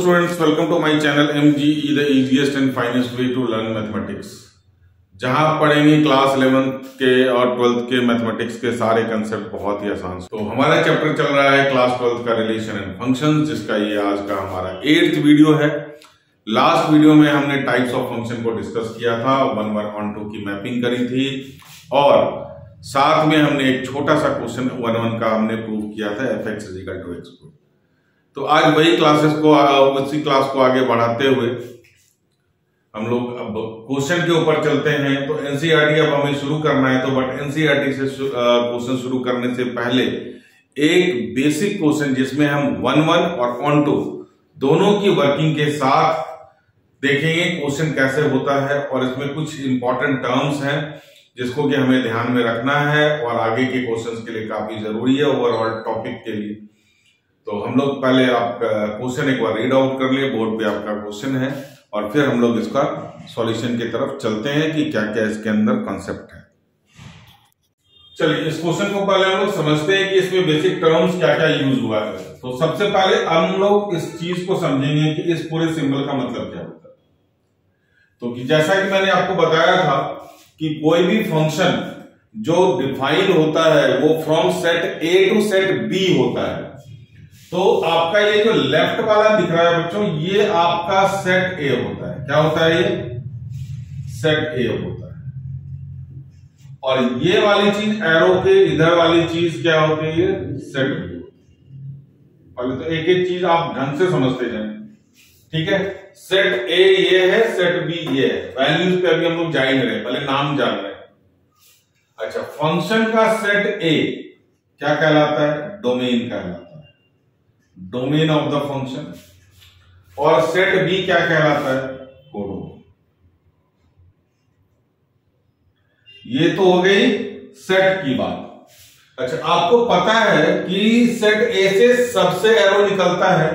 students, welcome to my channel MGE, the easiest and finest way to learn mathematics। जहां आप पढ़ेंगे class 11th के और 12th के मैथमेटिक्स के सारे कंसेप्ट बहुत ही आसान। तो हमारा चैप्टर चल रहा है क्लास 12th का रिलेशन एंड फंक्शंस, जिसका ये आज का हमारा 8th वीडियो है। लास्ट वीडियो में हमने टाइप्स ऑफ फंक्शन को डिस्कस किया था, 1 1 on 2 की मैपिंग करी थी और साथ में हमने एक छोटा सा क्वेश्चन 1 1 का हमने प्रूव किया था fx = x को। तो आज वही क्लासेस को उसी क्लास को आगे बढ़ाते हुए हम लोग अब क्वेश्चन के ऊपर चलते हैं। तो एनसीईआरटी अब हमें शुरू करना है, तो बट एनसीईआरटी से क्वेश्चन शुरू करने से पहले एक बेसिक क्वेश्चन जिसमें हम 1 1 और on 2 दोनों की वर्किंग के साथ देखेंगे क्वेश्चन कैसे होता है, और इसमें कुछ इंपॉर्टेंट टर्म्स हैं जिसको कि हमें ध्यान में रखना है और आगे के क्वेश्चंस के लिए काफी जरूरी है ओवरऑल टॉपिक के लिए। तो हम लोग पहले आपका क्वेश्चन एक बार रीड आउट कर लिए, बोर्ड पे आपका क्वेश्चन है, और फिर हम लोग इसका सॉल्यूशन की तरफ चलते हैं कि क्या क्या इसके अंदर कॉन्सेप्ट है। चलिए इस क्वेश्चन को पहले हम लोग समझते हैं कि इसमें बेसिक टर्म्स क्या क्या यूज हुआ है। तो सबसे पहले हम लोग इस चीज को समझेंगे कि इस पूरे सिंबल का मतलब क्या होता है। तो कि जैसा कि मैंने आपको बताया था कि कोई भी फंक्शन जो डिफाइन होता है वो from set A to set B होता है। तो आपका ये जो लेफ्ट वाला दिख रहा है बच्चों, ये आपका सेट ए होता है। क्या होता है? ये सेट ए होता है। और ये वाली चीज एरो के इधर वाली चीज क्या होती है? ये सेट बी। पहले तो एक एक चीज आप ढंग से समझते जाएं, ठीक है। सेट ए ये है, सेट बी ये है। वैल्यूज पे अभी हम लोग जा ही नहीं रहे, पहले नाम जान रहे हैं। अच्छा, फंक्शन का सेट ए क्या कहलाता है? डोमेन कहलाता है, डोमेन ऑफ द फंक्शन। और सेट बी क्या कहलाता है? कोडोमेन। ये तो हो गई सेट की बात। अच्छा, आपको पता है कि सेट ए से सबसे एरो निकलता है,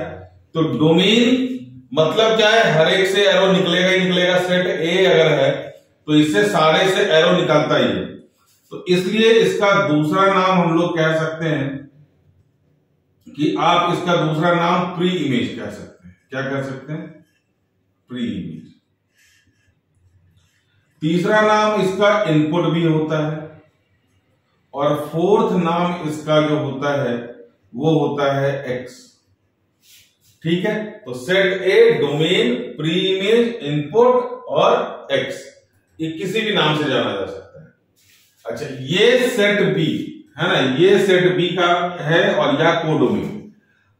तो डोमेन मतलब क्या है? हर एक से एरो निकलेगा ही निकलेगा। सेट ए अगर है तो इससे सारे से एरो निकलता ही है। तो इसलिए इसका दूसरा नाम हम लोग कह सकते हैं कि आप इसका दूसरा नाम प्री इमेज कह सकते हैं। क्या कह सकते हैं? Pre image. तीसरा नाम इसका इनपुट भी होता है, और फोर्थ नाम इसका जो होता है वो होता है एक्स। ठीक है, तो सेट ए, डोमेन, प्री इमेज, इनपुट और एक्स, ये किसी भी नाम से जाना जा सकता है। अच्छा, ये सेट बी है ना, ये सेट बी का है और या कोडोमेन।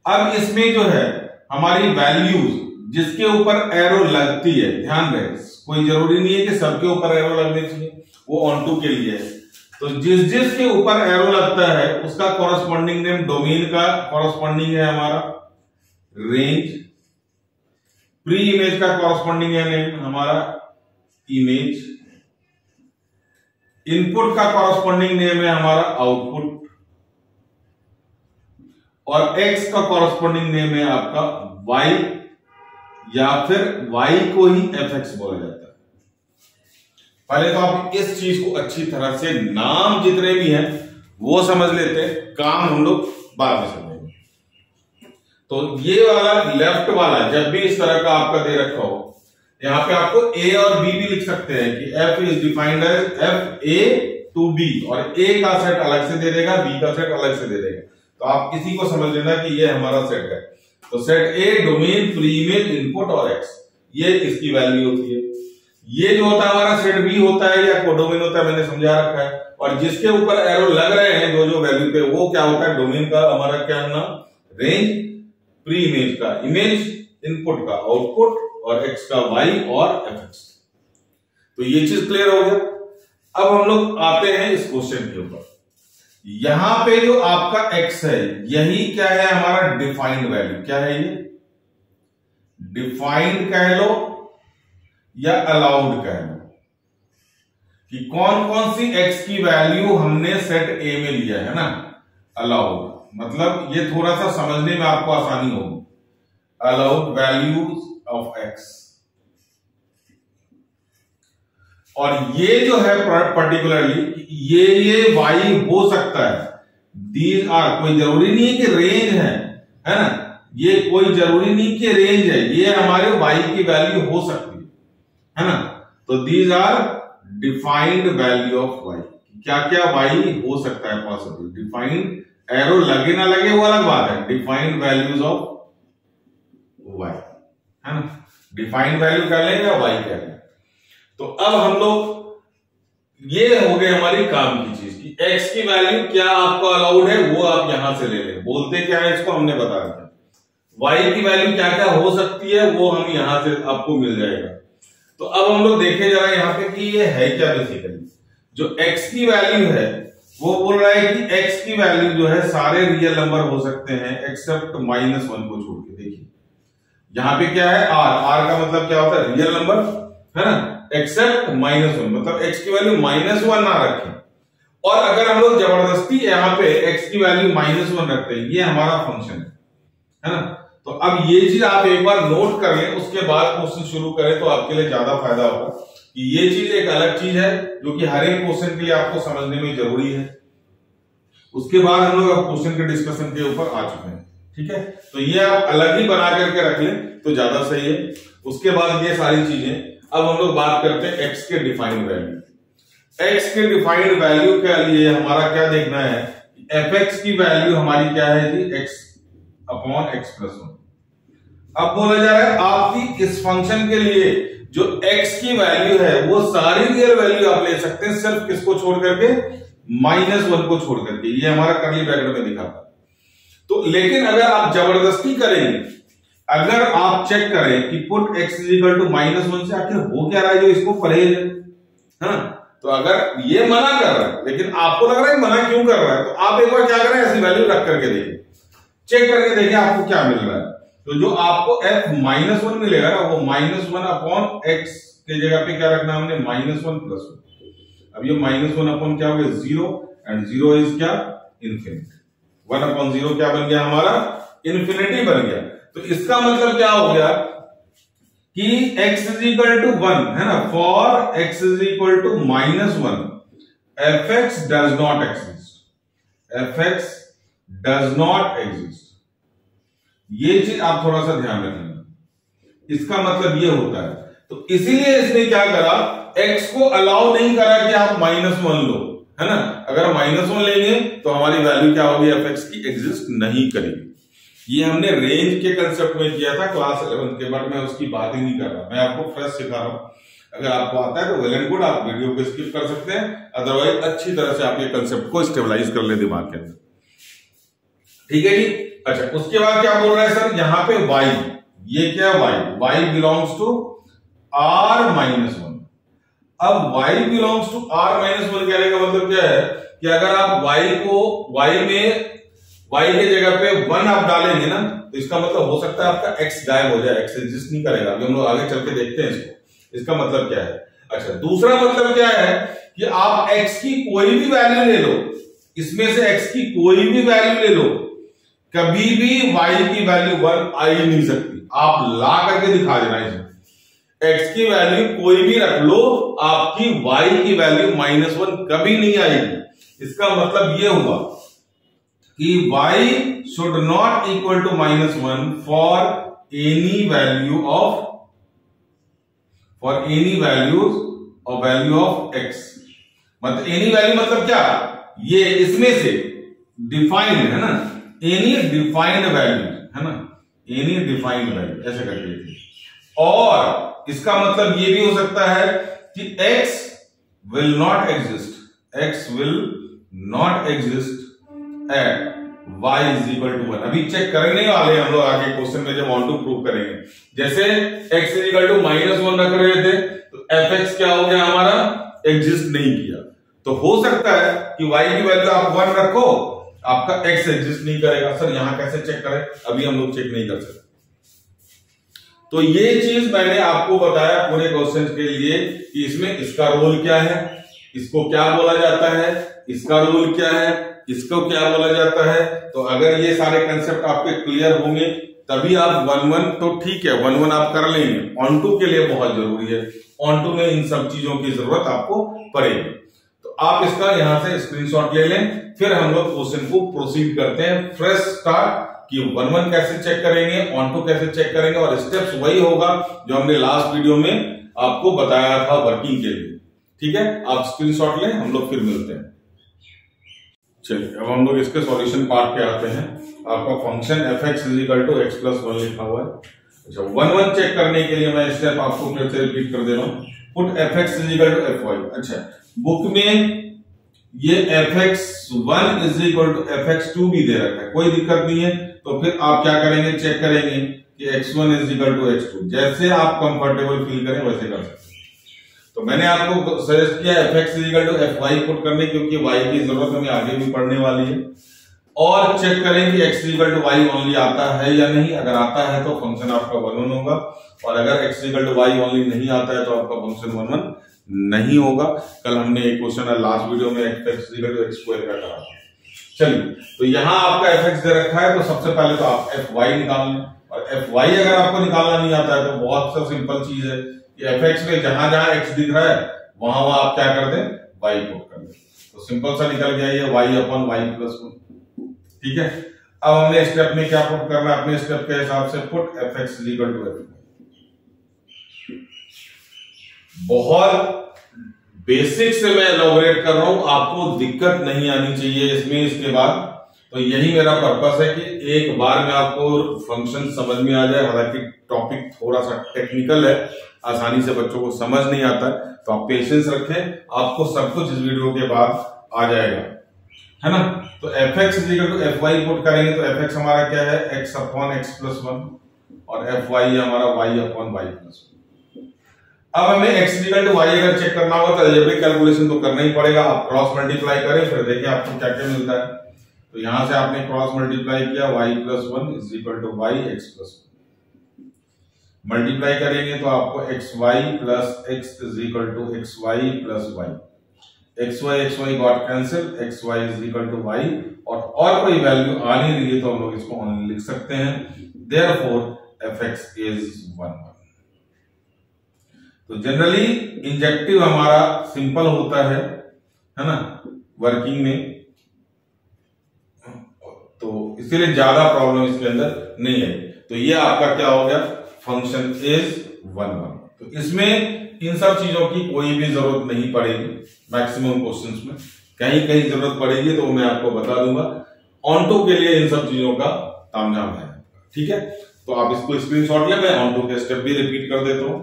अब इसमें जो है हमारी वैल्यूज जिसके ऊपर एरो लगती है, ध्यान रहे कोई जरूरी नहीं है कि सबके ऊपर एरो लगने चाहिए, वो ऑन टू के लिए है। तो जिस जिस के ऊपर एरो लगता है उसका कॉरस्पॉन्डिंग नेम डोमेन का कॉरस्पॉन्डिंग है हमारा रेंज, प्री इमेज का कॉरस्पॉन्डिंग है नेम हमारा इमेज, इनपुट का कॉरस्पॉन्डिंग नेम है हमारा आउटपुट, और x का कॉरस्पॉन्डिंग नेम है आपका y, या फिर y को ही fx बोला जाता है। पहले तो आप इस चीज को अच्छी तरह से नाम जितने भी हैं वो समझ लेते हैं, काम हम लोग बाद में समझेंगे। तो ये वाला लेफ्ट वाला जब भी इस तरह का आपका दे रखा हो, यहां पे आपको a और b भी लिख सकते हैं कि f is defined as f a to b, और a का सेट अलग से दे देगा, b का सेट अलग से दे देगा। तो आप किसी को समझ लेना कि ये हमारा सेट है। तो सेट ए, डोमेन, प्री इमेज, इनपुट और एक्स, ये इसकी वैल्यू होती है। ये जो होता है हमारा सेट बी होता है या कोडोमेन होता है, मैंने समझा रखा है। और जिसके ऊपर एरो लग रहे हैं जो जो वैल्यू पे, वो क्या होता है? डोमेन का हमारा क्या नाम? रेंज, प्री इमेज का इमेज, इनपुट का आउटपुट, और एक्स का वाई और एफ एक्स। तो ये चीज क्लियर हो गया। अब हम लोग आते हैं इस क्वेश्चन के ऊपर। यहां पे जो आपका x है, यही क्या है? हमारा डिफाइंड वैल्यू। क्या है ये? डिफाइंड कह लो या अलाउड कह लो, कि कौन कौन सी x की वैल्यू हमने सेट A में लिया है ना। अलाउड मतलब ये थोड़ा सा समझने में आपको आसानी होगी। अलाउड वैल्यूज ऑफ x, और ये जो है पर्टिकुलरली ये y हो सकता है। दीज आर, कोई जरूरी नहीं है कि रेंज है ना, ये कोई जरूरी नहीं कि रेंज है, ये हमारे y की वैल्यू हो सकती है ना। तो these are defined value of y। क्या क्या y हो सकता है पॉसिबल, डिफाइंड, एरो लगे ना लगे वो अलग बात है, डिफाइंड वैल्यूज ऑफ y है ना। डिफाइंड वैल्यू कर लें या y कर लें। तो अब हम लोग, ये हो गई हमारी काम की चीज की x की वैल्यू क्या आपको अलाउड है वो आप यहां से ले लें। बोलते क्या है इसको हमने बता दिया। y की वैल्यू क्या क्या हो सकती है वो हम यहां से आपको मिल जाएगा। तो अब हम लोग देखें जरा यहाँ पे कि ये है क्या। बेसिकली जो x की वैल्यू है वो बोल रहा है कि x की वैल्यू जो है सारे रियल नंबर हो सकते हैं एक्सेप्ट -1 को छोड़ के। देखिए यहाँ पे क्या है, r का मतलब क्या होता है, रियल नंबर है ना, एक्सेप्ट -1, मतलब x की वैल्यू -1 ना रखें। और अगर हम लोग जबरदस्ती यहाँ पे x की वैल्यू -1 रखते हैं, ये हमारा फंक्शन है ना। तो अब ये चीज आप एक बार नोट कर लें, उसके बाद क्वेश्चन शुरू करें तो आपके लिए ज्यादा फायदा होगा कि ये चीज एक अलग चीज है जो कि हर एक क्वेश्चन के लिए आपको समझने में जरूरी है। उसके बाद हम लोग अब क्वेश्चन के डिस्कशन के ऊपर आ चुके हैं, ठीक है। तो ये आप अलग ही बना करके रख लें तो ज्यादा सही है। उसके बाद ये सारी चीजें, अब हम लोग बात करते हैं x के डिफाइंड वैल्यू। x के डिफाइंड वैल्यू के लिए हमारा क्या देखना है, fx की वैल्यू हमारी क्या है जी, x अपॉन x+1। अब बोला जा रहा है आपकी इस फंक्शन के लिए जो x की वैल्यू है वो सारी रियल वैल्यू आप ले सकते हैं, सिर्फ किसको छोड़ करके, -1 को छोड़ करके। ये हमारा कर्ली ब्रैकेट में दिखा था। तो लेकिन अगर आप जबरदस्ती करेंगे, अगर आप चेक करें कि पुट x -1 से आखिर हो क्या रहा है, जो इसको परहेज है ना। तो अगर ये मना कर रहा है लेकिन आपको लग रहा है मना क्यों कर रहा है, तो आप एक बार क्या करें, ऐसी वैल्यू रख करके देखिए, चेक करके देखिए आपको क्या मिल रहा है। तो जो आपको f-1 मिलेगा ना, वो -1 अपॉन x के जगह पे क्या रखना हमने, -1+1। अब ये -1 अपॉन क्या हो गया, 0, एंड 0 इज क्या, इन्फिनिटी। 1/0 क्या बन गया हमारा, इन्फिनिटी बन गया। तो इसका मतलब क्या हो गया कि x = 1 है ना, for x = -1 fx does not exist, fx does not exist. ये चीज आप थोड़ा सा ध्यान रखना, इसका मतलब ये होता है। तो इसीलिए इसने क्या करा, x को अलाउ नहीं करा कि आप -1 लो, है ना। अगर -1 लेंगे तो हमारी वैल्यू क्या होगी, fx की एग्जिस्ट नहीं करेगी। ये हमने रेंज के कंसेप्ट में किया था क्लास 11 के, बट मैं उसकी बात ही नहीं कर रहा, मैं आपको फ्रेश सिखा रहा हूं। अगर आपको आता है तो वेल एंड गुड, आप वीडियो को स्किप कर सकते हैं, अदरवाइज अच्छी तरह से आप ये कंसेप्ट को स्टेबलाइज कर ले दिमाग के अंदर, ठीक है जी। अच्छा, उसके बाद क्या बोल रहा है सर, यहाँ पे y, ये क्या है y बिलोंग्स टू r-1। अब y बिलोंग्स टू r-1 कहने का मतलब क्या है कि अगर आप y को y के जगह पे 1 आप डालेंगे ना, तो इसका मतलब हो सकता है आपका x गायब हो जाए, x एग्जिस्ट नहीं करेगा। अभी हम लोग आगे चल के देखते हैं इसका मतलब क्या है। अच्छा, दूसरा मतलब क्या है कि आप x की कोई भी वैल्यू ले लो, इसमें से x की कोई भी वैल्यू ले लो, कभी भी y की वैल्यू 1 आ ही नहीं सकती। आप ला करके दिखा देना इसमें, x की वैल्यू कोई भी रख लो, आपकी y की वैल्यू -1 कभी नहीं आएगी। इसका मतलब ये हुआ कि y should not equal to -1 for any value of value of x। मतलब एनी वैल्यू मतलब क्या, ये इसमें से डिफाइंड है ना, एनी डिफाइंड वैल्यू है ना, एनी डिफाइंड वैल्यू ऐसे करके। और इसका मतलब ये भी हो सकता है कि x will not exist at y = 1। अभी चेक करने वाले हम लोग आगे क्वेश्चन में जब ऑन टू प्रूव करेंगे। जैसे x = -1 रख रहे थे तो fx क्या हो गया हमारा, एग्जिस्ट नहीं किया। तो हो सकता है कि y की वैल्यू आप 1 रखो, आपका x एग्जिस्ट नहीं करेगा। सर यहां कैसे चेक करें, अभी हम लोग चेक नहीं कर सकते। तो ये चीज मैंने आपको बताया पूरे क्वेश्चन के लिए कि इसमें इसका रोल क्या है, इसको क्या बोला जाता है, इसका रोल क्या है, इसको क्या बोला जाता है। तो अगर ये सारे कंसेप्ट आपके क्लियर होंगे तभी आप 1-1 तो ठीक है, 1-1 आप कर लेंगे। ऑन टू के लिए बहुत जरूरी है, ऑन टू में इन सब चीजों की जरूरत आपको पड़ेगी। तो आप इसका यहां से स्क्रीनशॉट ले लें, फिर हम लोग क्वेश्चन को प्रोसीड करते हैं। फ्रेश स्टार्ट कि 1-1 कैसे चेक करेंगे, ऑन टू कैसे चेक करेंगे, और स्टेप्स वही होगा जो हमने लास्ट वीडियो में आपको बताया था वर्किंग के लिए। ठीक है, आप स्क्रीनशॉट लें, हम लोग फिर मिलते हैं। चलिए अब हम लोग इसके सॉल्यूशन पार्ट पे आते हैं। आपका फंक्शन fx = x+1 लिखा हुआ है। अच्छा, 1-1 चेक करने के लिए मैं स्टेप आपको फिर से रिपीट कर दे रहा हूं। Put fx = fy। अच्छा, बुक में ये fx1 = fx2 भी दे रखा है, कोई दिक्कत नहीं है। तो फिर आप क्या करेंगे, चेक करेंगे कि x1 = x2। जैसे आप कंफर्टेबल फील करें वैसे कर सकते हैं। तो मैंने आपको सजेस्ट किया fx = fy पुट करने, क्योंकि y की जरूरत हमें आगे भी पड़ने वाली है। और चेक करें कि x = y ओनली आता है या नहीं। अगर आता है तो फंक्शन आपका 1-1 होगा, और अगर x = y ओनली नहीं आता है तो आपका फंक्शन 1-1 नहीं होगा। कल हमने एक क्वेश्चन लास्ट वीडियो में fx = x² का करा था। चलिए, तो यहां आपका fx दे रखा है, तो सबसे पहले तो आप fy निकाल लें। और fy अगर आपको निकालना नहीं आता है तो बहुत सा सिंपल चीज है कि fx में जहां जहां x दिख रहा है वहां वहां आप क्या कर दें, y पुट कर दें। तो सिंपल सा निकल गया ये y/y+1। ठीक है, अब हमने स्टेप में क्या पुट करना है, अपने स्टेप के हिसाब से पुट fx = fy। बहुत बेसिक से मैं एलॉबरेट कर रहा हूं, आपको दिक्कत नहीं आनी चाहिए इसमें। इसके बाद तो यही मेरा पर्पस है कि एक बार में आपको फंक्शन समझ में आ जाए। हालांकि टॉपिक थोड़ा सा टेक्निकल है, आसानी से बच्चों को समझ नहीं आता, तो आप पेशेंस रखें, आपको सब कुछ इस वीडियो के बाद आ जाएगा, है ना। तो fx = fy पुट करेंगे तो fx हमारा क्या है, x/x+1, और fy हमारा y/y+1। अब हमें x = y अगर चेक करना होगा तो अलजेब्रिक कैलकुलेशन तो करना ही पड़ेगा। आप क्रॉस मल्टीप्लाई करें, फिर देखिए आपको क्या क्या मिलता है। तो यहां से आपने क्रॉस मल्टीप्लाई किया, y+1 = yx+1। मल्टीप्लाई करेंगे तो आपको xy + x = xy+y। xy got cancel, xy = y, और कोई वैल्यू आ नहीं रही है तो हम लोग इसको ऑन लिख सकते हैं। Therefore fx = 1-1। तो जनरली इंजेक्टिव हमारा सिंपल होता है ना, वर्किंग में, तो इसीलिए ज्यादा प्रॉब्लम इसके अंदर नहीं है। तो ये आपका क्या हो गया, फंक्शन इज 1-1। तो इसमें इन सब चीजों की कोई भी जरूरत नहीं पड़ेगी। मैक्सिमम क्वेश्चंस में कहीं कहीं जरूरत पड़ेगी तो मैं आपको बता दूंगा। ऑन टू के लिए इन सब चीजों का तामझाम है। ठीक है, तो आप इसको स्क्रीनशॉट लें, मैं ऑन टू के स्टेप भी रिपीट कर देता हूं।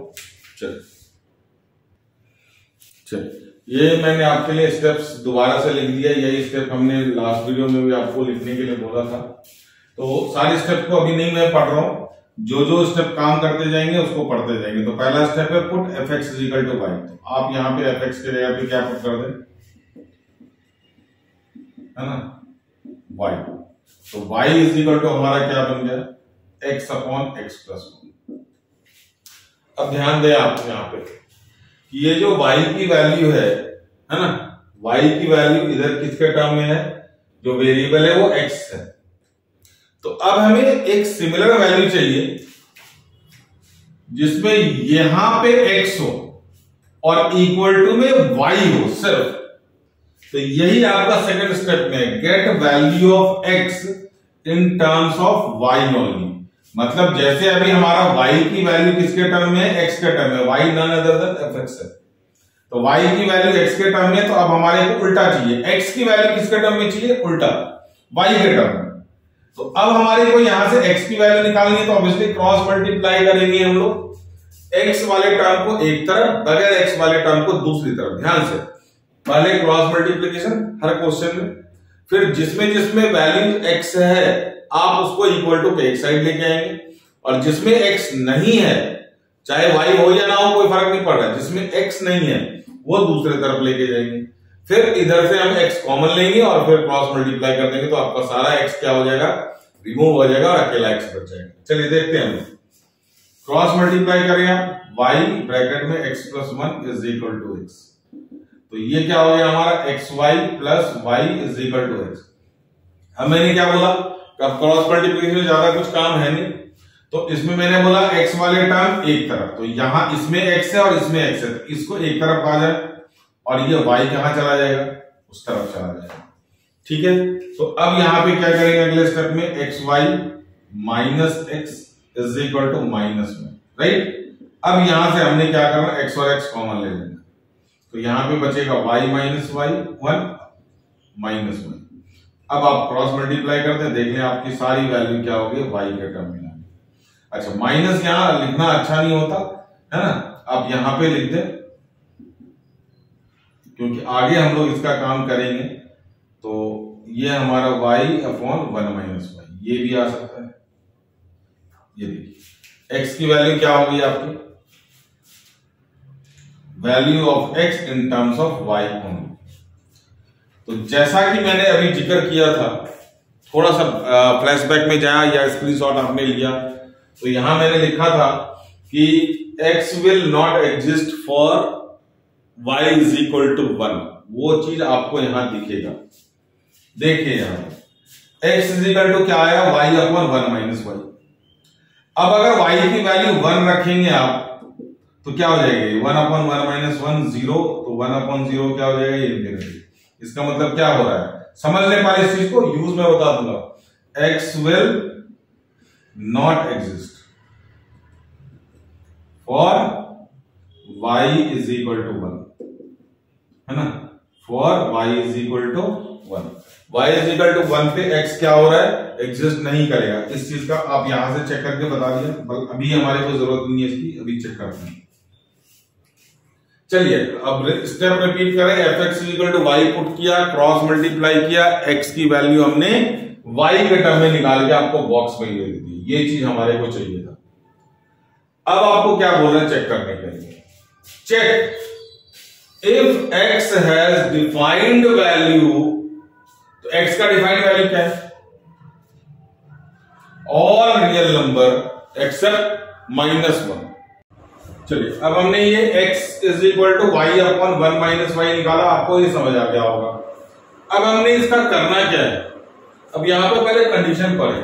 चलिए, ये मैंने आपके लिए स्टेप्स दोबारा से लिख दिया। यही स्टेप हमने लास्ट वीडियो में भी आपको लिखने के लिए बोला था। तो सारे स्टेप को अभी नहीं मैं पढ़ रहा हूं, जो जो स्टेप काम करते जाएंगे उसको पढ़ते जाएंगे। तो पहला स्टेप है पुट fx = y। तो आप यहां पे fx के जगह पे क्या पुट कर दें, है ना, y। तो y = हमारा क्या बन गया, x/x+1। अब ध्यान दें आप यहां पे कि ये जो y की वैल्यू है ना, y की वैल्यू इधर किसके टर्म में है, जो वेरिएबल है वो x है। तो अब हमें एक सिमिलर वैल्यू चाहिए जिसमें यहां पे x हो और इक्वल टू में y हो सिर्फ। तो यही आपका सेकंड स्टेप में, get value of x in terms of y only. मतलब जैसे अभी हमारा y की वैल्यू किसके टर्म में है, x के टर्म में, y none other than fx है। तो y की वैल्यू x के टर्म में, तो अब हमारे को उल्टा चाहिए, x की वैल्यू किसके टर्म में चाहिए, उल्टा y के टर्म में। तो अब हमारे को यहां से x की वैल्यू निकालनी है, तो ऑब्वियसली क्रॉस मल्टीप्लाई करेंगे हम लोग, x वाले टर्म को एक तरफ, बगैर x वाले टर्म को दूसरी तरफ। ध्यान से, पहले क्रॉस मल्टीप्लीकेशन हर क्वेश्चन में, फिर जिसमें जिसमें वैल्यू x है आप उसको इक्वल टू के एक साइड लेके आएंगे, और जिसमें x नहीं है, चाहे y हो या ना हो कोई फर्क नहीं पड़ रहा है, जिसमें x नहीं है वो दूसरे तरफ लेके जाएंगे। फिर इधर से हम x कॉमन लेंगे और फिर क्रॉस मल्टीप्लाई कर देंगे, तो आपका सारा x क्या हो जाएगा, रिमूव हो जाएगा और अकेला x बच जाएगा। चलिए देखते हैं, हम क्रॉस मल्टीप्लाई करेंगे y ब्रैकेट में x+1 = x। तो ये क्या हो गया हमारा, xy + y = x। अब मैंने क्या बोला, अब क्रॉस मल्टीप्लिकेशन ज्यादा कुछ काम है नहीं, तो इसमें मैंने बोला x वाले टर्म एक तरफ, तो यहां इसमें x है और इसमें x है, तो इसको एक तरफ आ जाए और ये y कहां चला जाएगा, उस तरफ चला जाएगा। ठीक है, तो अब यहां पे क्या करेंगे, अगले स्टेप में xy minus x is equal to minus one, right. अब यहां से हमने क्या करना, एक्स और एक्स कॉमन ले लेना, तो यहां पे बचेगा y minus y one minus one. अब आप क्रॉस मल्टीप्लाई करते हैं, देख लें आपकी सारी वैल्यू क्या होगी, वाई के टर्म में आएगी। अच्छा, माइनस यहां लिखना अच्छा नहीं होता है ना, आप यहां पे लिख दें, क्योंकि आगे हम लोग इसका काम करेंगे। तो ये हमारा y upon one minus y, ये भी आ सकता है। ये देखिए x की वैल्यू क्या होगी आपकी, value of x in terms of y only. तो जैसा कि मैंने अभी जिक्र किया था, थोड़ा सा फ्लैशबैक में जाया या स्क्रीनशॉट आपने लिया, तो यहां मैंने लिखा था कि x will not exist for y is equal to one. वो चीज आपको यहां दिखेगा, देखिए यहां x इज इक्वल टू क्या आया, y upon one minus y. अब अगर y की वैल्यू वन रखेंगे आप, तो क्या हो जाएगी, one upon one minus one zero, तो वन अपॉन जीरो क्या हो जाएगा, इंफिनिटी। इसका मतलब क्या हो रहा है, समझ ले पाए इस चीज को, यूज में बता दूंगा, x will not exist for y is equal to one, है ना, for y is equal to one. y is equal to one पे x क्या हो रहा है, एग्जिस्ट नहीं करेगा। इस चीज का आप यहां से चेक करके बता दिया, अभी हमारे को जरूरत नहीं है इसकी, अभी चेक करते हैं। चलिए अब स्टेप रिपीट करें, F X equal to Y put किया, क्रॉस मल्टीप्लाई किया, x की वैल्यू हमने y के टर्म में निकाल के आपको बॉक्स में दे दी। ये चीज हमारे को चाहिए था। अब आपको क्या बोल रहे हैं चेक करने के लिए, check if x has defined value, तो x का डिफाइंड वैल्यू क्या है, all real number except minus one. चलिए अब हमने ये x is equal to y upon one minus y निकाला, आपको ये समझ आ गया होगा। अब हमने इसका करना क्या है, अब यहां पे पहले कंडीशन पढ़े,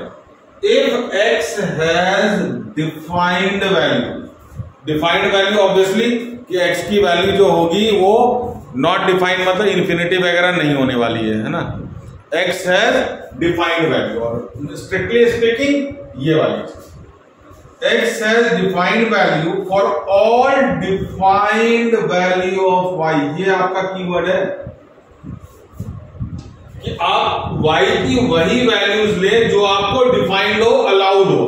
if x has defined value, defined value obviously कि x की वैल्यू जो होगी वो नॉट डिफाइंड मतलब इन्फिनिटी वगैरह नहीं होने वाली है ना, x हैज डिफाइंड वैल्यू, और स्ट्रिक्टली स्पीकिंग ये वाली चीज, x has defined value for all defined value of y। ये आपका कीवर्ड है कि आप y की वही वैल्यूज ले जो आपको डिफाइंड हो, अलाउड हो।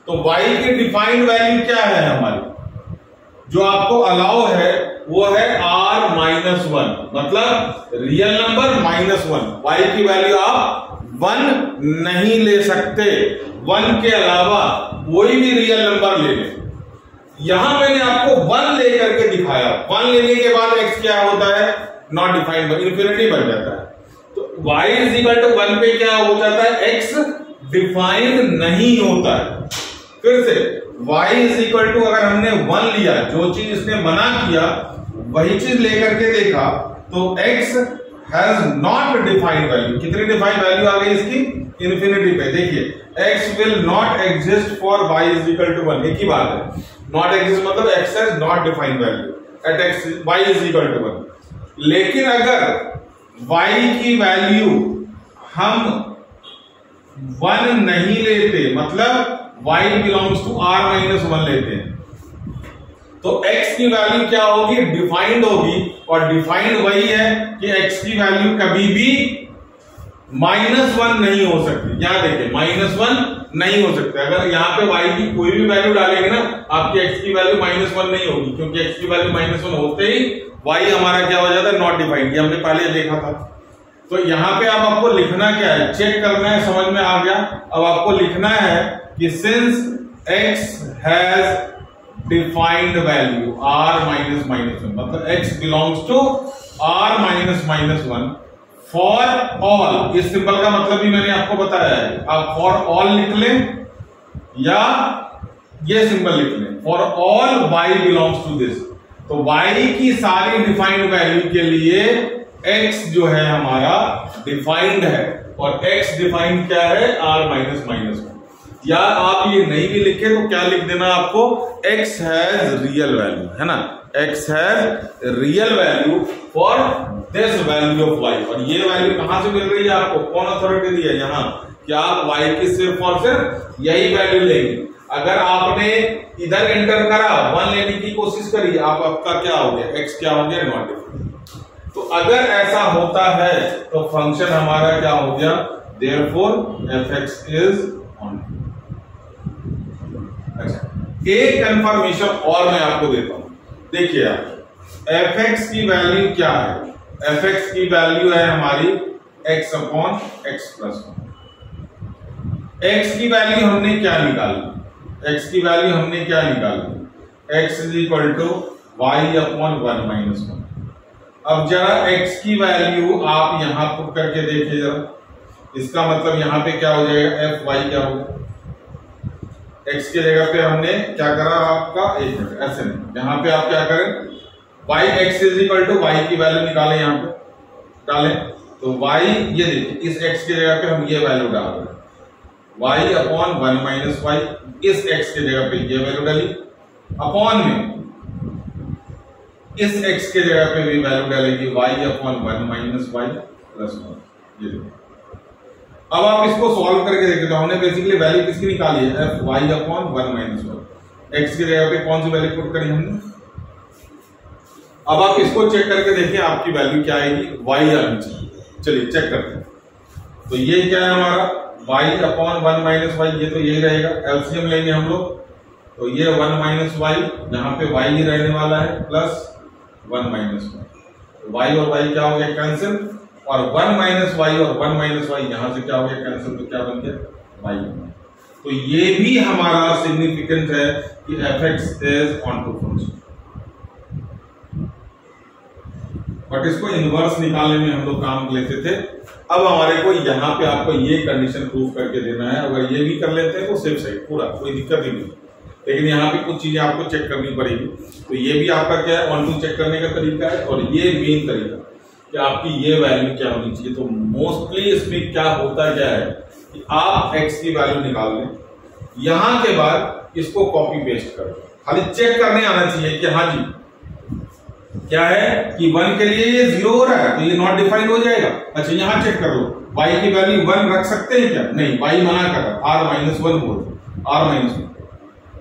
तो y की डिफाइंड वैल्यू क्या है हमारी, जो आपको अलाउ है वो है r माइनस वन, मतलब real number minus one. y की वैल्यू आप वन नहीं ले सकते, वन के अलावा कोई भी रियल नंबर ले लें। यहां मैंने आपको वन लेकर के दिखाया, वन लेने के बाद x क्या होता है, नॉट डिफाइंड, इन्फिनिटी बन जाता है। तो y is equal to one पे क्या हो जाता है, x डिफाइंड नहीं होता है। फिर से y इज इक्वल टू, अगर हमने वन लिया, जो चीज इसने मना किया वही चीज लेकर के देखा, तो x has not defined value. कितनी डिफाइंड वैल्यू आ गई इसकी, इन्फिनिटी पे। देखिए x will not exist for y is equal to one, एक ही बात है, नॉट एग्जिस्ट मतलब x has not defined value at x y is equal to one. लेकिन अगर y की वैल्यू हम वन नहीं लेते, मतलब y belongs to r minus one लेते हैं, तो x की वैल्यू क्या होगी, डिफाइंड होगी। और डिफाइंड वही है कि x की वैल्यू कभी भी माइनस वन नहीं हो सकती। यहां देखिए माइनस वन नहीं हो सकता, अगर यहां पे y की कोई भी वैल्यू डालेंगे ना, आपकी x की वैल्यू माइनस वन नहीं होगी, क्योंकि x की वैल्यू माइनस वन होते ही y हमारा क्या हो जाता है, नॉट डिफाइंड। ये हमने पहले देखा था। तो यहां पे अब आपको लिखना क्या है, चेक करना है, समझ में आ गया। अब आपको लिखना है कि since x has defined value r minus minus one, मतलब x belongs to r minus minus one for all. इस सिंबल का मतलब भी मैंने आपको बताया है, आप फॉर ऑल लिख लें या ये सिंबल लिख लें, for all y belongs to this. तो y की सारी डिफाइंड वैल्यू के लिए x जो है हमारा डिफाइंड है, और x डिफाइंड क्या है, r माइनस माइनस वन। या आप ये नहीं भी लिखे तो क्या लिख देना आपको, x हैज रियल वैल्यू, है ना, x has real value for this value of y। और ये वैल्यू कहां से मिल रही है आपको, कौन अथॉरिटी दी है यहाँ, कि आप y की सिर्फ और सिर्फ यही वैल्यू लेंगे। अगर आपने इधर एंटर करा 1 लेने की कोशिश करी, आपका क्या हो गया, x क्या हो गया, नॉट डिफाइंड। तो अगर ऐसा होता है तो फंक्शन हमारा क्या हो गया, देयरफॉर fx इज ऑन। अच्छा, एक कंफर्मेशन और मैं आपको देता हूं, देखिए आप, fx की वैल्यू क्या है, fx की वैल्यू है हमारी x upon x plus 1। x की वैल्यू हमने क्या निकाली, x की वैल्यू हमने क्या निकाली, x is equal to y upon 1 minus 1। अब जरा x की वैल्यू आप यहां पुट करके देखिए जरा, इसका मतलब यहां पे क्या हो जाएगा, एफ वाई क्या होगा, x की जगह पे हमने क्या करा आपका, एक मिनट ऐसे नहीं, यहां पे आप क्या करें, y x is equal to y की वैल्यू निकालें, यहां पे डालें तो y, ये देखिए इस x की जगह पे हम ये वैल्यू डाल रहे हैं, y अपॉन 1 माइनस वाई, इस x की जगह पे ये वैल्यू डाली, अपॉन में इस x के जगह पे भी वैल्यू डालेगी, y upon 1 minus y plus 1। ये देखिए, अब आप इसको सॉल्व करके देखिए तो हमने बेसिकली वैल्यू किसकी निकाली है, F Y upon 1 minus 1। X की जगह पे कौन सी वैल्यू पुट करी हमने, अब आप इसको चेक करके देखिए आपकी वैल्यू क्या आएगी, वाई आनी चाहिए। चलिए चेक करते हैं, तो ये क्या है हमारा, y अपॉन 1 माइनस वाई, ये तो यही रहेगा, एलसीएम लेंगे हम लोग, तो ये 1 माइनस वाई, यहाँ पे y ही रहने वाला है, प्लस 1 माइनस वाई, y और y क्या हो गया कैंसिल, और 1 माइनस वाई और 1 माइनस वाई यहां से क्या हो गया कैंसिल, तो क्या बन गया y। तो ये भी हमारा सिग्निफिकेंट है कि fx is onto function. But इसको इनवर्स निकालने में हम लोग काम लेते थे, अब हमारे को यहाँ पे आपको ये कंडीशन प्रूव करके देना है। अगर ये भी कर लेते हैं तो सेफ साइड पूरा, कोई दिक्कत ही नहीं, लेकिन यहाँ पे कुछ चीजें आपको चेक करनी पड़ेगी। तो ये भी आपका क्या है, ऑन टू चेक करने का तरीका है, और ये मेन तरीका कि आपकी ये वैल्यू क्या होनी चाहिए। तो मोस्टली इसमें क्या होता क्या है कि आप x की वैल्यू निकाल लें, यहां के बाद इसको कॉपी पेस्ट करो, खाली चेक करने आना चाहिए कि हाँ जी क्या है कि 1 के लिए ये 0 हो रहा है तो ये नॉट डिफाइंड हो जाएगा। अच्छा यहां चेक कर लो, y की वैल्यू 1 रख सकते हैं क्या, नहीं, y मना कर रहा है, r माइनस 1 बोल, r माइनस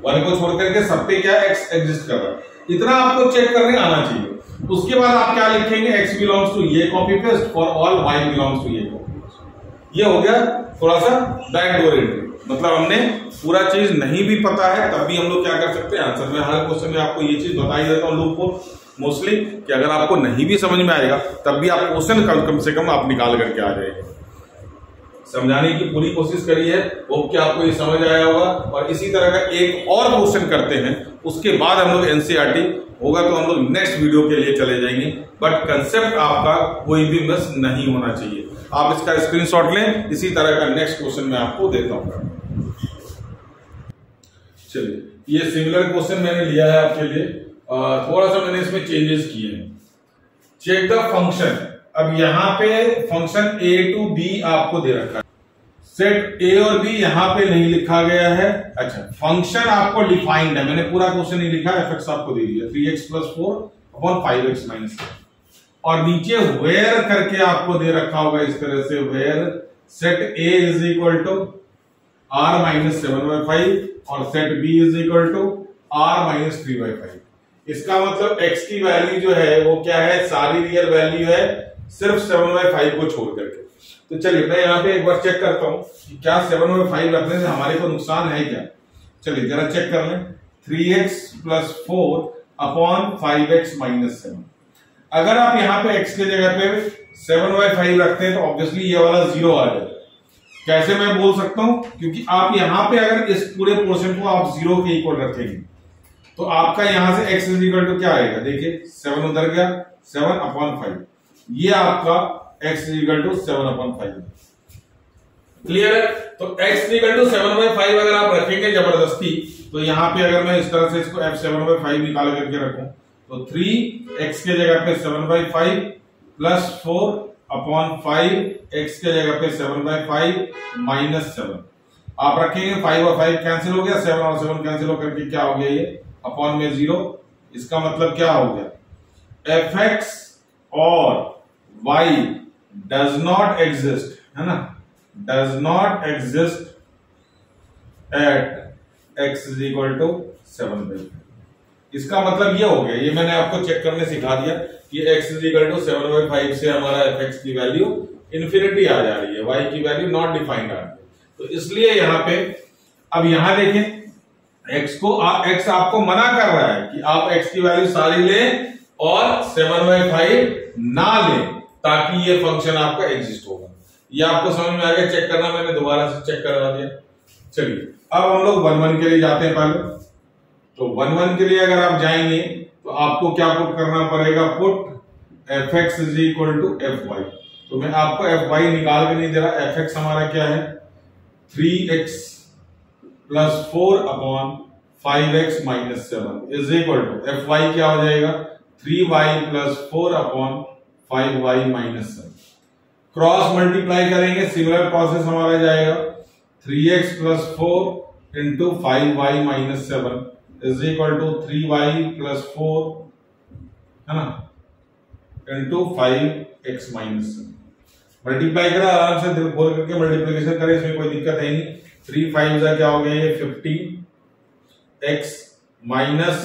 1 को छोड़ करके सब पे क्या x एग्जिस्ट कर रहा है, इतना आपको चेक करने आना चाहिए। उसके बाद आप क्या लिखेंगे, x बिलोंग्स टू ये copy paste for all y belongs to ये कॉपी पेस्ट। ये हो गया थोड़ा सा बैक डोर एंट्री, मतलब हमने पूरा चीज नहीं भी पता है तब भी हम लोग क्या कर सकते हैं आंसर में, हर क्वेश्चन में आपको ये चीज बता ही देता हूं लूप होल मोस्टली, कि अगर आपको नहीं भी समझ में आएगा तब भी आप क्वेश्चन कम से कम आप निकाल करके आ जाएंगे। समझाने की पूरी कोशिश करी है, वो क्या आपको ये समझ आया होगा। और इसी तरह का एक और क्वेश्चन करते हैं, उसके बाद हम लोग एनसीईआरटी होगा तो हम लोग नेक्स्ट वीडियो के लिए चले जाएंगे। बट कंसेप्ट आपका कोई भी मिस नहीं होना चाहिए, आप इसका स्क्रीनशॉट लें। इसी तरह का नेक्स्ट क्वेश्चन मैं आपको देता हूं। चलिए ये सिमिलर क्वेश्चन मैंने लिया है आपके लिए, थोड़ा सा मैंने इसमें चेंजेस किए हैं। चेक द फंक्शन, अब यहां पे फंक्शन a टू b आपको दे रखा है, सेट a और b यहां पे नहीं लिखा गया है। अच्छा फंक्शन आपको डिफाइंड है, मैंने पूरा क्वेश्चन नहीं लिखा, एफएक्स आपको दे दिया 3x plus 4 upon 5x minus 4, और नीचे वेयर करके आपको दे रखा होगा इस तरह से, where set a is equal to r minus 7/5 और set b is equal to r minus 3/5। इसका मतलब x की वैल्यू जो है वो क्या है, सारी रियल वैल्यू है सिर्फ 7/5 को छोड़ करके। तो चलिए मैं यहाँ पे एक बार चेक करता हूं कि क्या 7/5 रखने से हमारे को नुकसान है क्या। चलिए जरा चेक कर लें, 3x plus 4 upon 5x minus 7। अगर आप यहाँ पे x की जगह पे 7/5 रखते हैं तो ऑब्वियसली ये वाला 0 आ जाएगा। कैसे मैं बोल सकता हूं, क्योंकि आप यहाँ पे अगर इस पूरे पोर्शन को आप 0 के इक्वल रखेंगे तो आपका यहां से x इज इक्वल टू क्या आएगा, देखिए 7 उधर गया, 7 अपॉन 5, ये आपका x is equal to 7 upon 5। Clear है। तो x इक्वल टू 7/5 अगर आप रखेंगे जबरदस्ती, तो यहां पे अगर मैं इस तरह से इसको f 7/5 निकाल करके रखूं तो 3x के जगह पे 7/5 प्लस 4 अपॉन 5, x के जगह पे 7/5 माइनस 7। आप रखेंगे 5 और 5 कैंसिल हो गया, 7 और 7 कैंसिल होकर के क्या हो गया ये अपॉन में 0। इसका मतलब क्या हो गया, fx और y डज नॉट एग्जिस्ट, है ना, does not exist at x is equal to 7/5। इसका मतलब ये हो गया, ये मैंने आपको चेक करने सिखा दिया कि x इज इक्वल टू 7/5 से हमारा fx की वैल्यू इन्फिनिटी आ जा रही है, y की वैल्यू नॉट डिफाइंड आ रही है। तो इसलिए यहां पे अब यहां देखें x आपको मना कर रहा है कि आप x की वैल्यू सारी लें और 7/5 ना लें ताकि ये फंक्शन आपका एग्जिस्ट होगा। ये आपको समझ में आ गया, चेक करना मैंने दोबारा से चेक करवा दिया। चलिए अब हम लोग 1 के लिए जाते हैं पहले। तो 1 के लिए अगर आप जाएंगे तो आपको क्या पुट करना पड़ेगा, put fx is equal to fy। तो मैं आपको fy निकाल के नहीं दे रहा, fx हमारा क्या है 3x plus 4 upon 5x minus 7 is equal to fy क्या हो जाएगा 3y plus 4 upon 5y minus 7। Cross multiply करेंगे, सिमिलर प्रोसेस हमारा जाएगा 3x plus 4 into 5y minus 7 is equal to 3y plus 4, है ना, इंटू 5x माइनस 7। मल्टीप्लाई करें आराम से, दिल खोल करके मल्टीप्लिकेशन करें, इसमें कोई दिक्कत है नहीं। 3 5 क्या हो गया ये 15x minus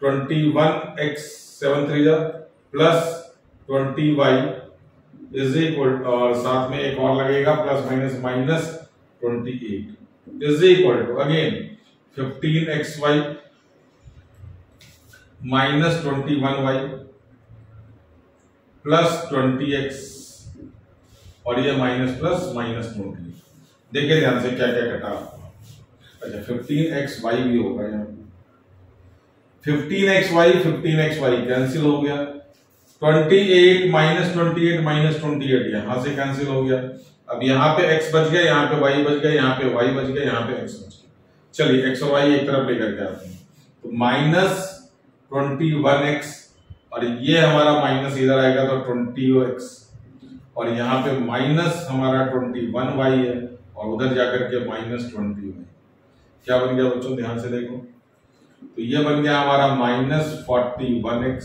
21x 7 3 plus 20y is equal, और साथ में एक और लगेगा plus minus minus 28 is equal to again 15xy minus 21y plus 20x और ये माइनस प्लस माइनस 20। देखिए ध्यान से क्या क्या कटा। अच्छा 15xy भी होगा यहाँ, 15xy कैंसिल हो गया, 28 माइनस 28 यहां से कैंसिल हो गया। अब यहाँ पे x बच गया, यहाँ पे y बच गया, यहाँ पे y बच गया, यहाँ पे x बच गया। चलिए x और y एक तरफ लेकर के आते हैं, तो माइनस 21x और ये हमारा माइनस इधर आएगा तो 20x और यहाँ पे माइनस हमारा 21y है और उधर जाकर के माइनस 20y। क्या बन गया बच्चों, ध्यान से देखो, तो ये बन गया हमारा minus 41x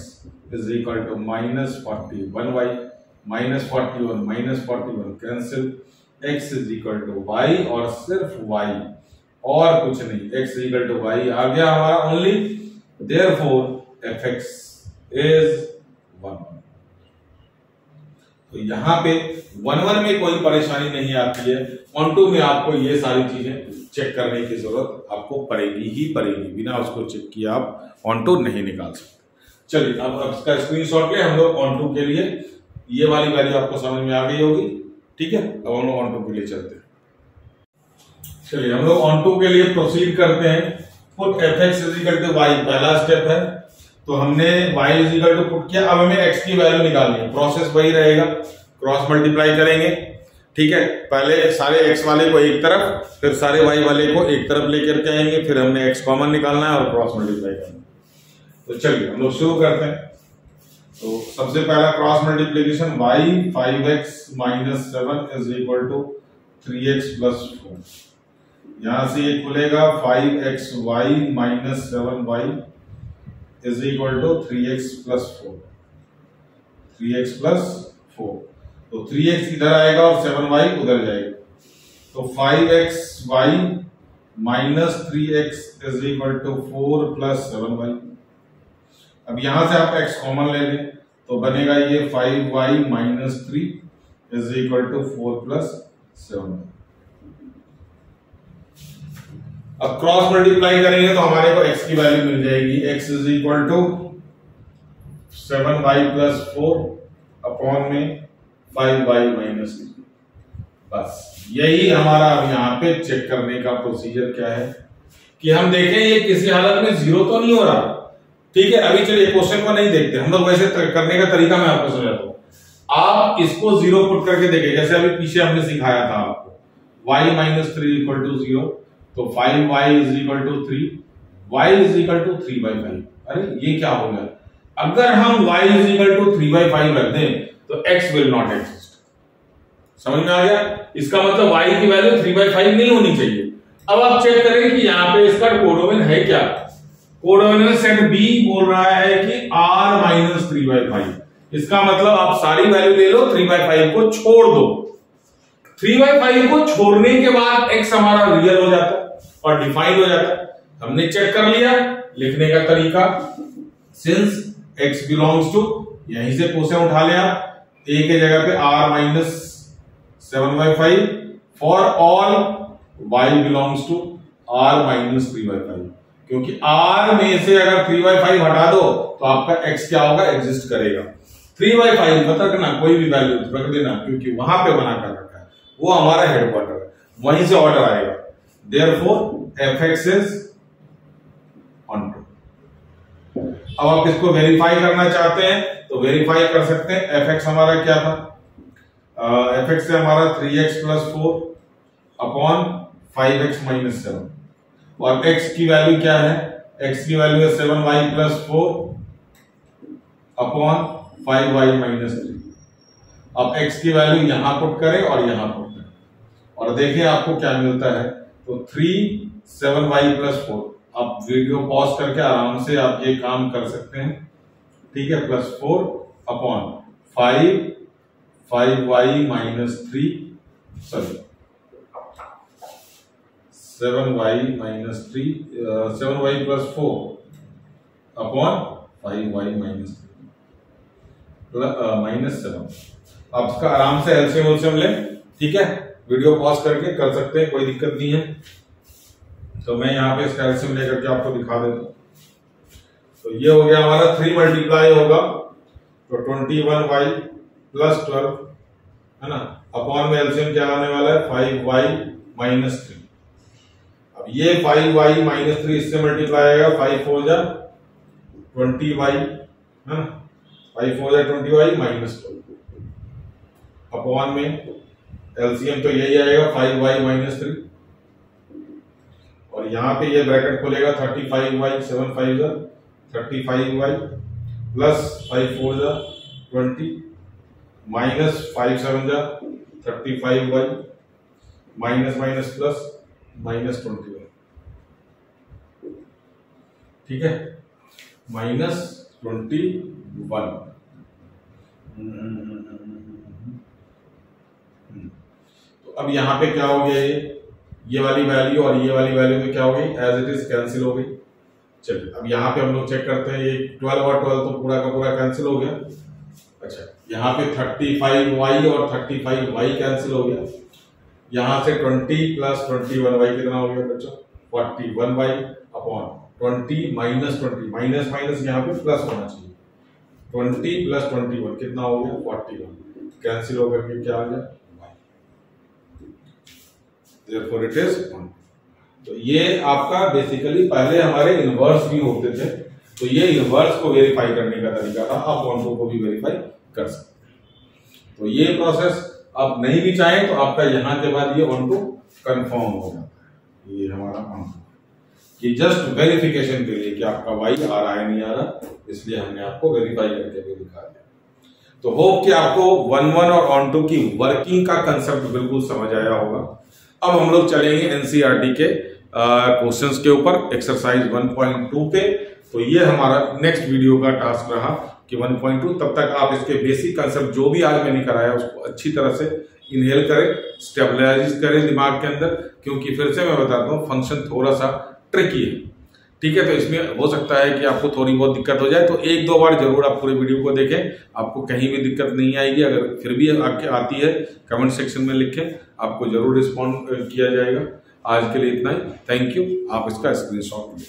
is equal to minus 41y, minus 41 cancel, x is equal to y और सिर्फ y और कुछ नहीं, x is equal to y आ गया हमारा ओनली, देयरफॉर fx इज 1। तो यहां पे 1 में कोई परेशानी नहीं आती है, 1 में आपको ये सारी चीजें चेक करने की जरूरत आपको पड़ेगी ही पड़ेगी, बिना उसको चेक किए आप 1 नहीं निकाल सकते। चलिए अब इसका स्क्रीनशॉट ले, हम लोग 1 के लिए ये वाली वैल्यू आपको समझ में आ गई होगी, ठीक है। अब हम लोग 1 के लिए चलते हैं। चलिए हम लोग 1 के लिए प्रोसीड करते हैं। Put fx is equal to y पहला स्टेप है, तो हमने y is equal to put किया। अब हमें x की वैल्यू निकालनी है, प्रोसेस वही रहेगा, क्रॉस मल्टीप्लाई करेंगे, ठीक है। पहले सारे x वाले को एक तरफ, फिर सारे y वाले को एक तरफ लेकर के आएंगे, फिर हमने x कॉमन निकालना है और क्रॉस मल्टीप्लाई करना है। तो चलिए हम लोग शुरू करते हैं। तो सबसे पहला cross multiplication y 5x minus 7 is equal to 3x plus 4। यहां से ये खुलेगा 5xy minus 7y is equal to 3x plus 4, 3x plus 4। तो 3x इधर आएगा और 7y उधर जाएगा, तो 5xy minus 3x is equal to 4 plus 7y। अब यहां से आप x कॉमन ले लें तो बनेगा ये 5y minus 3 is equal to 4 plus 7y। अब क्रॉस मल्टीप्लाई करेंगे तो हमारे को x की वैल्यू मिल जाएगी, x is equal to 7y plus 4 upon में 5y माइनस 3। बस यही हमारा अब यहाँ पे चेक करने का प्रोसीजर क्या है कि हम देखें ये किसी हालत में जीरो तो नहीं हो रहा, ठीक है। अभी चलिए क्वेश्चन को नहीं देखते, हम लोग वैसे करने का तरीका मैं आपको समझाता हूं। आप इसको जीरो पुट करके देखें, जैसे अभी पीछे हमने सिखाया था आपको, y माइनस 3 इक्वल टू 0, तो 5y is equal to 3, y is equal to 3/5। अरे ये क्या हो गया, अगर हम y इज इक्वल टू 3/5 रख दें तो x विल नॉट एग्जिस्ट। समझ में आ गया? इसका मतलब y की वैल्यू 3/5 नहीं होनी चाहिए। अब आप चेक करें कि यहाँ पे इसका कोडोमेन है क्या। कोडोमेन सेट बी बोल रहा है कि r - 3/5। इसका मतलब आप सारी वैल्यू ले लो, 3/5 को छोड़ दो। 3/5 को छोड़ने के बाद x हमारा रियल हो जाता है और डिफाइंड हो जाता है। हमने चेक कर लिया लिखने का तरीका। सिंस x बिलोंग्स टू, यहीं से क्वेश्चन उठा लिया, a के जगह पे r - 7/5 for all y belongs to r - 3/5। क्योंकि r में से अगर 3/5 हटा दो तो आपका x क्या होगा, एग्जिस्ट करेगा। 3/5 मत रखना, कोई भी वैल्यू रख देना, क्योंकि वहां पे बना कर रखा है, वो हमारा हेडक्वार्टर है, वहीं से ऑर्डर आएगा। Therefore fx is onto. अब आप इसको वेरीफाई करना चाहते हैं तो वेरीफाई कर सकते हैं। fx हमारा क्या था, fx से हमारा 3x + 4 अपॉन 5x - 7, और x की वैल्यू क्या है, x की वैल्यू है 7y + 4 अपॉन 5y - 3। अब x की वैल्यू यहां पुट करें और यहां पुट करें और देखें आपको क्या मिलता है। तो 3 7y + 4। आप वीडियो पॉज करके आराम से आप ये काम कर सकते हैं, ठीक है। +4 upon 5y - 3, sorry 7y - 3, 7y + 4 upon 5y - 7। आप इसका आराम से एलसीएम लें, ठीक है। वीडियो पॉज करके कर सकते हैं, कोई दिक्कत नहीं है। तो मैं यहाँ पे इसका एलसीएम लेकर के आपको दिखा देता हूँ। तो ये हो गया हमारा 3 मल्टीप्लाई होगा तो 21y + 12 है ना, अपॉन में एलसीएम क्या आने वाला है 5y - 3। अब ये 5y - 3 इससे मल्टीप्लाई आएगा, 5 4 जा 20y है ना, 5 4 जा 20y - 12 अपॉन में एलसीएम तो यही आएगा 5y - 3, और यहाँ पे ये ब्रैकेट खोलेगा 35y 7 5 जा 35y प्लस 5 4 जा 20 माइनस 5 7 जा 35y माइनस माइनस प्लस -21, ठीक है, -21। तो अब यहां पे क्या हो गया, ये वाली वैल्यू और ये वाली वैल्यू में क्या हो गई, एज इट इज कैंसिल हो गई। चलिए अब यहाँ पे हम लोग चेक करते हैं, ये 12 और 12 तो पूरा का पूरा कैंसिल हो गया। अच्छा यहाँ पे 35y और 35y कैंसिल हो गया। यहाँ से 20 + 21y कितना हो गया बच्चों, 41y upon 20 minus 20, minus minus यहाँ पे प्लस होना चाहिए, 20 + 21 कितना हो गया 41, कैंसिल होकर के क्या आ गया y, therefore it is 1। तो ये आपका बेसिकली पहले हमारे इनवर्स भी होते थे, तो ये इनवर्स को वेरीफाई करने का तरीका था, आप ऑनटू को भी वेरीफाई कर सकते हैं। तो ये प्रोसेस आप नहीं भी चाहें तो आपका यहाँ के बाद ये ऑनटू कंफर्म हो जाता है। ये हमारा ऑनटू कि जस्ट वेरिफिकेशन के लिए कि आपका वाई आ रहा है नहीं आ रहा, इसलिए हमने आपको वेरीफाई करके भी दिखा दिया। तो होप कि आपको 1-1 और ऑनटू की वर्किंग का कंसेप्ट बिल्कुल समझ आया होगा। अब हम लोग चलेंगे एनसीईआरटी के क्वेश्चंस के ऊपर, एक्सरसाइज 1.2 पे। तो ये हमारा नेक्स्ट वीडियो का टास्क रहा कि 1.2, तब तक आप इसके बेसिक कंसेप्ट जो भी आज मैंने कराया उसको अच्छी तरह से इनहेल करें, स्टेबलाइज करें दिमाग के अंदर, क्योंकि फिर से मैं बताता हूँ फंक्शन थोड़ा सा ट्रिकी है, ठीक है। तो इसमें हो सकता है कि आपको थोड़ी बहुत दिक्कत हो जाए, तो 1-2 बार जरूर आप पूरे वीडियो को देखें, आपको कहीं भी दिक्कत नहीं आएगी। अगर फिर भी आपके आती है कमेंट सेक्शन में लिखें, आपको जरूर रिस्पॉन्ड किया जाएगा। आज के लिए इतना ही, थैंक यू। आप इसका स्क्रीनशॉट लें।